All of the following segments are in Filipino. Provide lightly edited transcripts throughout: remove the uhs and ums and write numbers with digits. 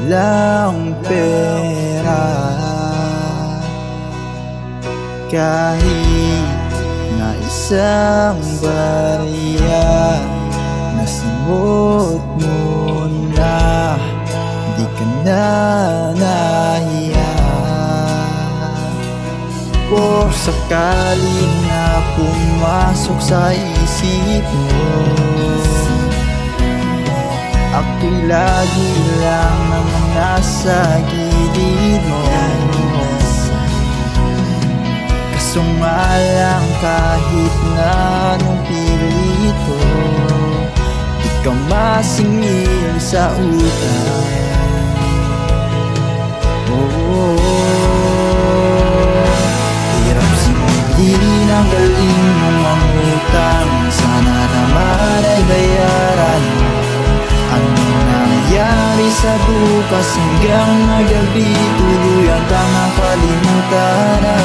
walang pera. Kahit na isang barya, nasimot mo na, di ka na nahiya. Kung sakaling na pumasok sa isip mo, ako'y lagi lang naman nasa gilid mo. Kaso nga lang kahit na anong pilit ko, di ka masingil sa utang. Hirap singilin ang galing mong mangutang, sana naman ay bayaran mo. Ano nangyari sa bukas hanggang magabi, tuluyan kang nakalimutan na.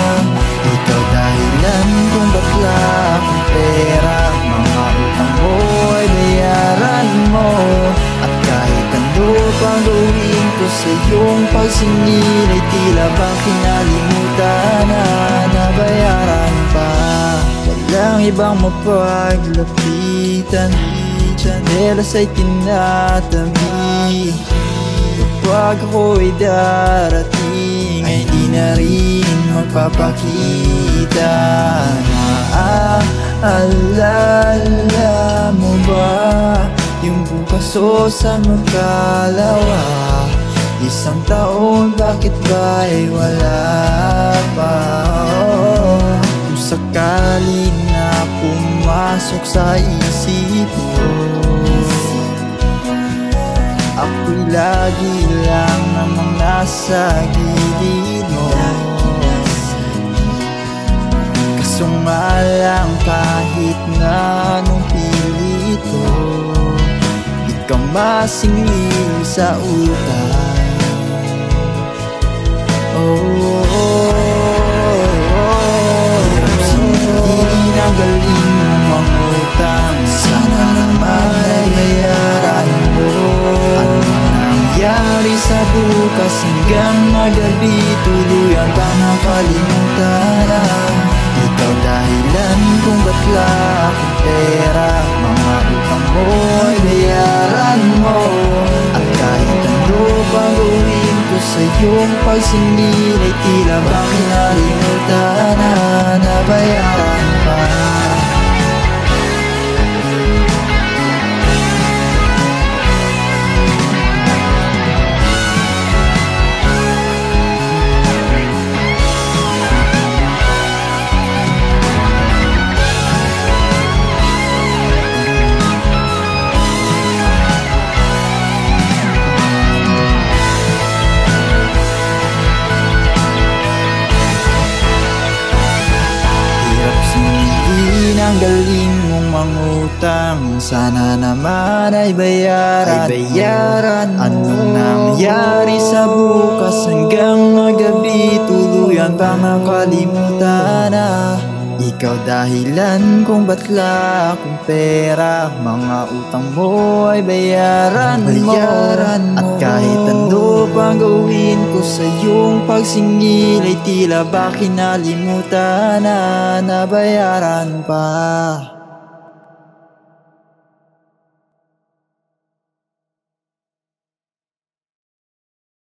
Ikaw dahilan kung bakla akong pera, mga utang mo ay bayaran mo. At kahit ano pang gawin ko sa iyong pagsingil, ay tila bang kinalimutan na, nabayaran pa. Walang ibang mapaglapitan, tsinelas ay tinatabi. Kapag ako'y darating, ay di na rin magpapakita. Naaalala mo ba yung bukas o sa magkalawa? Isang taon, bakit ba ay wala pa? Kung sakaling na pumasok sa isip mo, ako'y lagi lang namang nasa gilid mo. Kaso nga lang kahit na anong pilit ko, di ka masingil sa utang. Singilin ang galing mong mangutang, sana naman ay bayaran mo. Ano nangyari sa bukas hanggang magabi, tuluyan kang nakalimutan na. Ikaw dahilan kung bakla akong pera, mga utang mo ay bayaran mo. At kahit ano pang gawin ko sa iyong pagsingil, ay tila bang kinalimutan na, nabayaran pa. Ang galing mong mangutang, sana naman ay bayaran mo. Anong nangyari sa bukas hanggang magabi, tuluyan bang nakalimutan na. Ikaw dahilan kung bakla akong pera, mga utang mo ay bayaran mo. At kahit ano pang gawin ko sa iyong pagsingil, ay tila ba kinalimutan na, nabayaran pa.